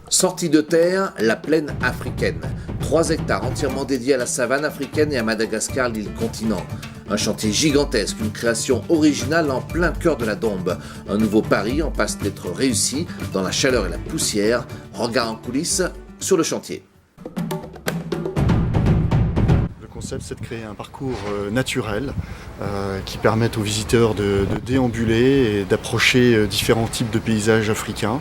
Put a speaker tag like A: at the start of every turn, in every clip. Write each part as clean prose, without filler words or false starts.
A: Sortie de terre, la plaine africaine. 3 hectares entièrement dédiés à la savane africaine et à Madagascar, l'île continent. Un chantier gigantesque, une création originale en plein cœur de la Dombe. Un nouveau pari en passe d'être réussi dans la chaleur et la poussière. Regard en coulisses sur le chantier.
B: Le concept, c'est de créer un parcours naturel qui permette aux visiteurs de déambuler et d'approcher différents types de paysages africains.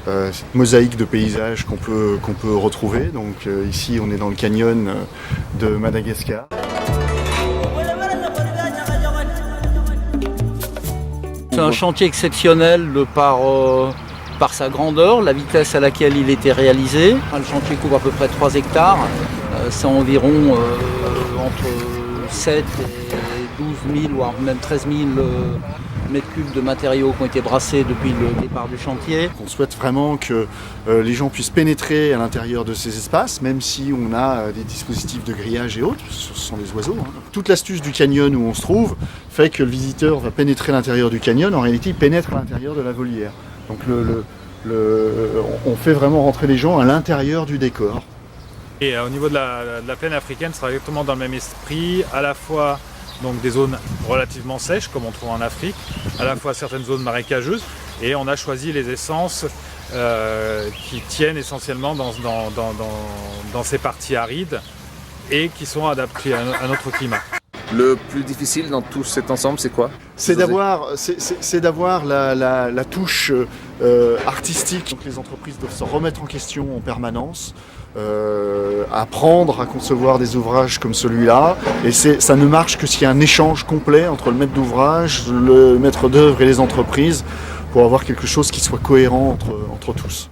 B: Cette mosaïque de paysages qu'on peut retrouver. Donc ici, on est dans le canyon de Madagascar.
C: C'est un chantier exceptionnel par sa grandeur, la vitesse à laquelle il était réalisé. Le chantier couvre à peu près 3 hectares. C'est environ entre 7 et 12 000, voire même 13 000 mètres cubes de matériaux qui ont été brassés depuis le départ du chantier.
B: On souhaite vraiment que les gens puissent pénétrer à l'intérieur de ces espaces, même si on a des dispositifs de grillage et autres, ce sont des oiseaux. Toute l'astuce du canyon où on se trouve fait que le visiteur va pénétrer à l'intérieur du canyon, en réalité il pénètre à l'intérieur de la volière. Donc on fait vraiment rentrer les gens à l'intérieur du décor.
D: Et au niveau de la plaine africaine, ce sera exactement dans le même esprit, à la fois donc des zones relativement sèches comme on trouve en Afrique, à la fois certaines zones marécageuses, et on a choisi les essences qui tiennent essentiellement dans ces parties arides et qui sont adaptées à notre climat.
A: Le plus difficile dans tout cet ensemble, c'est quoi?
B: C'est d'avoir la touche artistique. Donc les entreprises doivent se remettre en question en permanence, apprendre à concevoir des ouvrages comme celui-là. Et ça ne marche que s'il y a un échange complet entre le maître d'ouvrage, le maître d'œuvre et les entreprises pour avoir quelque chose qui soit cohérent entre tous.